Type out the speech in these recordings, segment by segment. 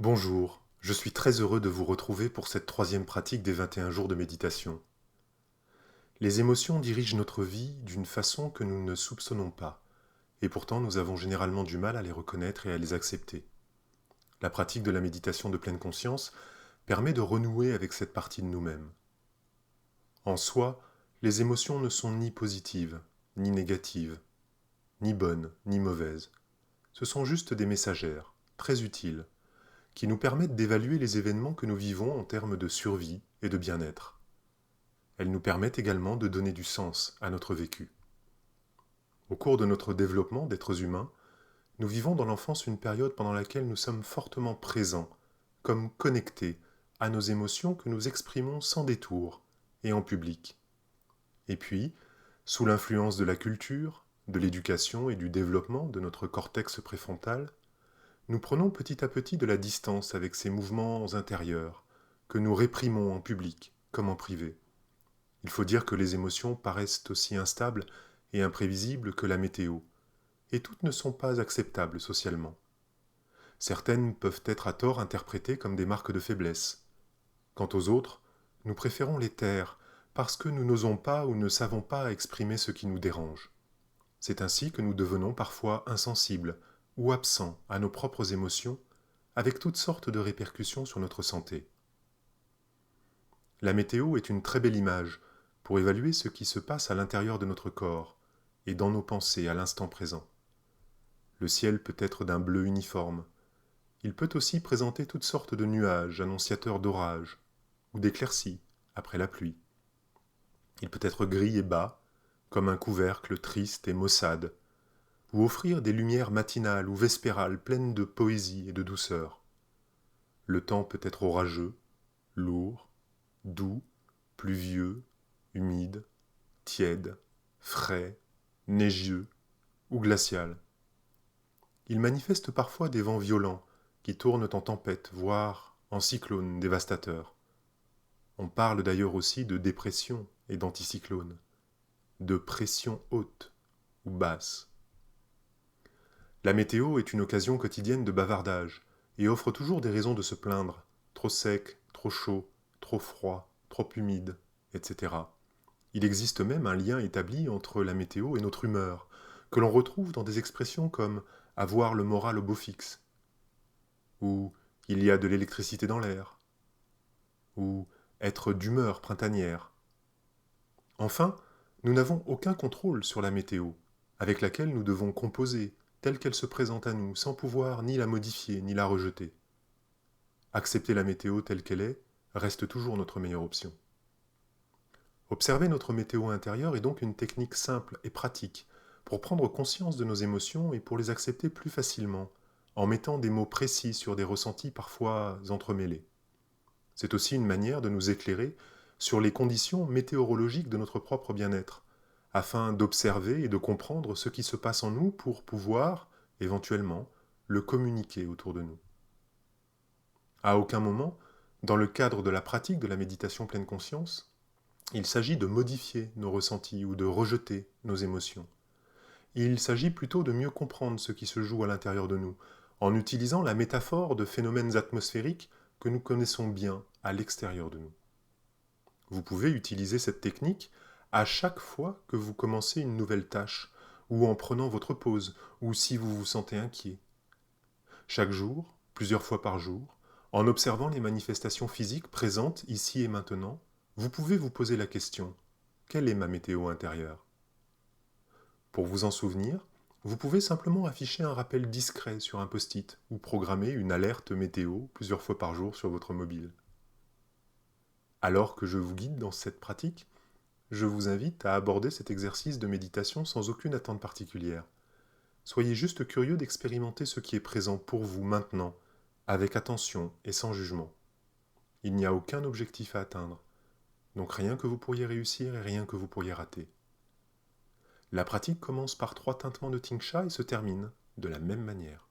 Bonjour, je suis très heureux de vous retrouver pour cette troisième pratique des 21 jours de méditation. Les émotions dirigent notre vie d'une façon que nous ne soupçonnons pas, et pourtant nous avons généralement du mal à les reconnaître et à les accepter. La pratique de la méditation de pleine conscience permet de renouer avec cette partie de nous-mêmes. En soi, les émotions ne sont ni positives, ni négatives, ni bonnes, ni mauvaises. Ce sont juste des messagères, très utiles, qui nous permettent d'évaluer les événements que nous vivons en termes de survie et de bien-être. Elles nous permettent également de donner du sens à notre vécu. Au cours de notre développement d'êtres humains, nous vivons dans l'enfance une période pendant laquelle nous sommes fortement présents, comme connectés à nos émotions que nous exprimons sans détour et en public. Et puis, sous l'influence de la culture, de l'éducation et du développement de notre cortex préfrontal, nous prenons petit à petit de la distance avec ces mouvements intérieurs que nous réprimons en public comme en privé. Il faut dire que les émotions paraissent aussi instables et imprévisibles que la météo, et toutes ne sont pas acceptables socialement. Certaines peuvent être à tort interprétées comme des marques de faiblesse. Quant aux autres, nous préférons les taire parce que nous n'osons pas ou ne savons pas exprimer ce qui nous dérange. C'est ainsi que nous devenons parfois insensibles ou absents à nos propres émotions, avec toutes sortes de répercussions sur notre santé. La météo est une très belle image pour évaluer ce qui se passe à l'intérieur de notre corps et dans nos pensées à l'instant présent. Le ciel peut être d'un bleu uniforme. Il peut aussi présenter toutes sortes de nuages annonciateurs d'orage ou d'éclaircies après la pluie. Il peut être gris et bas, comme un couvercle triste et maussade, ou offrir des lumières matinales ou vespérales pleines de poésie et de douceur. Le temps peut être orageux, lourd, doux, pluvieux, humide, tiède, frais, neigeux ou glacial. Il manifeste parfois des vents violents qui tournent en tempête, voire en cyclones dévastateurs. On parle d'ailleurs aussi de dépression et d'anticyclone, de pression haute ou basse. La météo est une occasion quotidienne de bavardage et offre toujours des raisons de se plaindre, trop sec, trop chaud, trop froid, trop humide, etc. Il existe même un lien établi entre la météo et notre humeur, que l'on retrouve dans des expressions comme avoir le moral au beau fixe, ou il y a de l'électricité dans l'air, ou être d'humeur printanière. Enfin, nous n'avons aucun contrôle sur la météo, avec laquelle nous devons composer, telle qu'elle se présente à nous, sans pouvoir ni la modifier ni la rejeter. Accepter la météo telle qu'elle est reste toujours notre meilleure option. Observer notre météo intérieure est donc une technique simple et pratique pour prendre conscience de nos émotions et pour les accepter plus facilement, en mettant des mots précis sur des ressentis parfois entremêlés. C'est aussi une manière de nous éclairer sur les conditions météorologiques de notre propre bien-être, afin d'observer et de comprendre ce qui se passe en nous pour pouvoir, éventuellement, le communiquer autour de nous. À aucun moment, dans le cadre de la pratique de la méditation pleine conscience, il s'agit de modifier nos ressentis ou de rejeter nos émotions. Il s'agit plutôt de mieux comprendre ce qui se joue à l'intérieur de nous, en utilisant la métaphore de phénomènes atmosphériques que nous connaissons bien à l'extérieur de nous. Vous pouvez utiliser cette technique à chaque fois que vous commencez une nouvelle tâche, ou en prenant votre pause, ou si vous vous sentez inquiet. Chaque jour, plusieurs fois par jour, en observant les manifestations physiques présentes ici et maintenant, vous pouvez vous poser la question: quelle est ma météo intérieure? Pour vous en souvenir, vous pouvez simplement afficher un rappel discret sur un post-it ou programmer une alerte météo plusieurs fois par jour sur votre mobile. Alors que je vous guide dans cette pratique, je vous invite à aborder cet exercice de méditation sans aucune attente particulière. Soyez juste curieux d'expérimenter ce qui est présent pour vous maintenant, avec attention et sans jugement. Il n'y a aucun objectif à atteindre, donc rien que vous pourriez réussir et rien que vous pourriez rater. La pratique commence par 3 tintements de Tingsha et se termine de la même manière.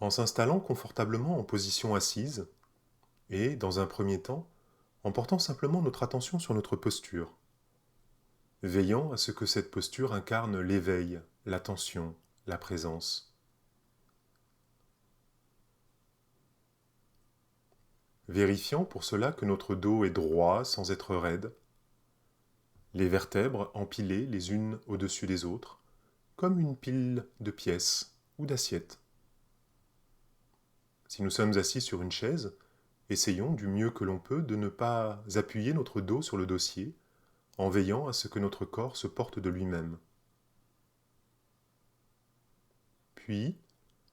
en s'installant confortablement en position assise et, dans un premier temps, en portant simplement notre attention sur notre posture, veillant à ce que cette posture incarne l'éveil, l'attention, la présence. Vérifiant pour cela que notre dos est droit sans être raide, les vertèbres empilées les unes au-dessus des autres, comme une pile de pièces ou d'assiettes. Si nous sommes assis sur une chaise, essayons du mieux que l'on peut de ne pas appuyer notre dos sur le dossier, en veillant à ce que notre corps se porte de lui-même. Puis,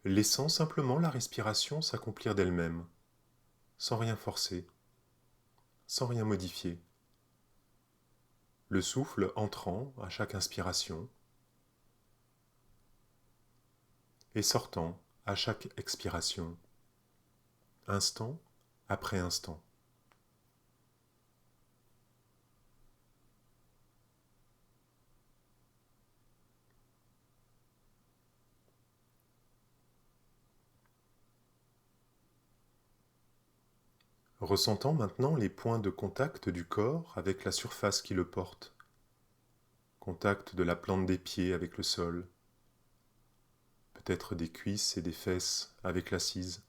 laissant simplement la respiration s'accomplir d'elle-même, sans rien forcer, sans rien modifier. Le souffle entrant à chaque inspiration et sortant à chaque expiration, instant après instant. Ressentant maintenant les points de contact du corps avec la surface qui le porte, contact de la plante des pieds avec le sol, peut-être des cuisses et des fesses avec l'assise.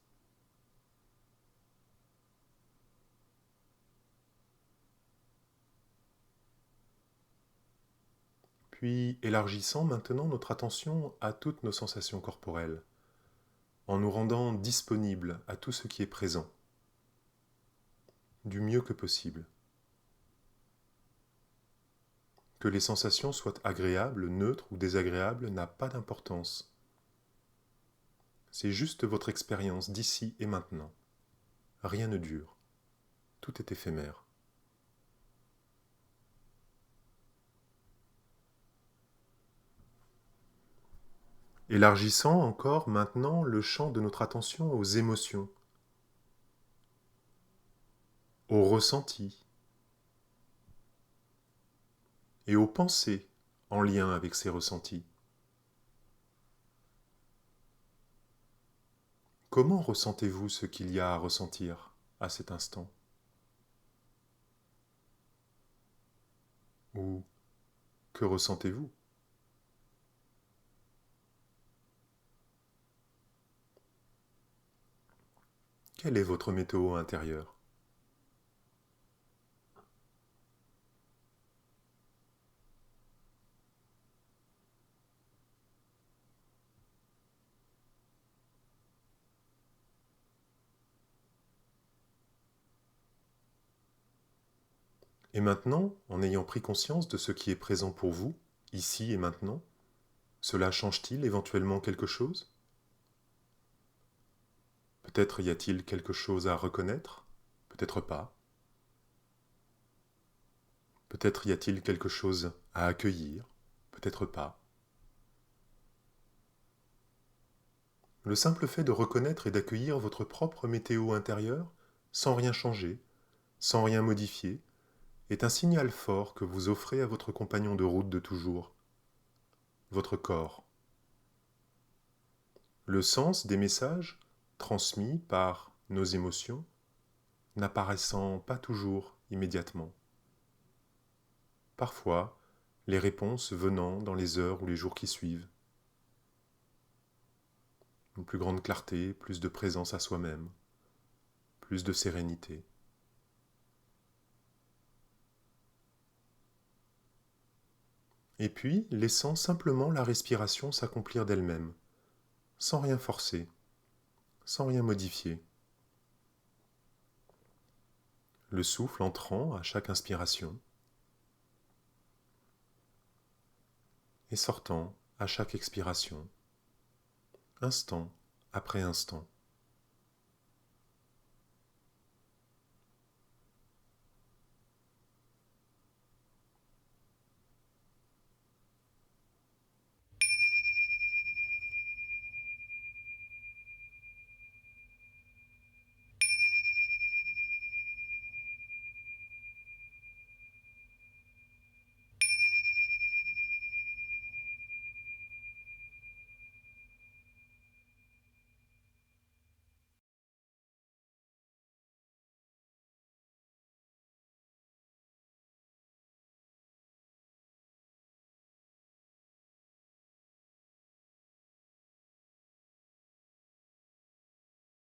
Puis élargissant maintenant notre attention à toutes nos sensations corporelles, en nous rendant disponibles à tout ce qui est présent, du mieux que possible. Que les sensations soient agréables, neutres ou désagréables n'a pas d'importance. C'est juste votre expérience d'ici et maintenant. Rien ne dure. Tout est éphémère. Élargissant encore maintenant le champ de notre attention aux émotions, aux ressentis et aux pensées en lien avec ces ressentis. Comment ressentez-vous ce qu'il y a à ressentir à cet instant? Ou que ressentez-vous? Quelle est votre météo intérieure? Et maintenant, en ayant pris conscience de ce qui est présent pour vous, ici et maintenant, cela change-t-il éventuellement quelque chose? Peut-être y a-t-il quelque chose à reconnaître? Peut-être pas. Peut-être y a-t-il quelque chose à accueillir? Peut-être pas. Le simple fait de reconnaître et d'accueillir votre propre météo intérieure, sans rien changer, sans rien modifier, est un signal fort que vous offrez à votre compagnon de route de toujours, votre corps. Le sens des messages transmis par nos émotions n'apparaissant pas toujours immédiatement. Parfois, les réponses venant dans les heures ou les jours qui suivent. Une plus grande clarté, plus de présence à soi-même, plus de sérénité. Et puis, laissant simplement la respiration s'accomplir d'elle-même, sans rien forcer, sans rien modifier. Le souffle entrant à chaque inspiration et sortant à chaque expiration, instant après instant.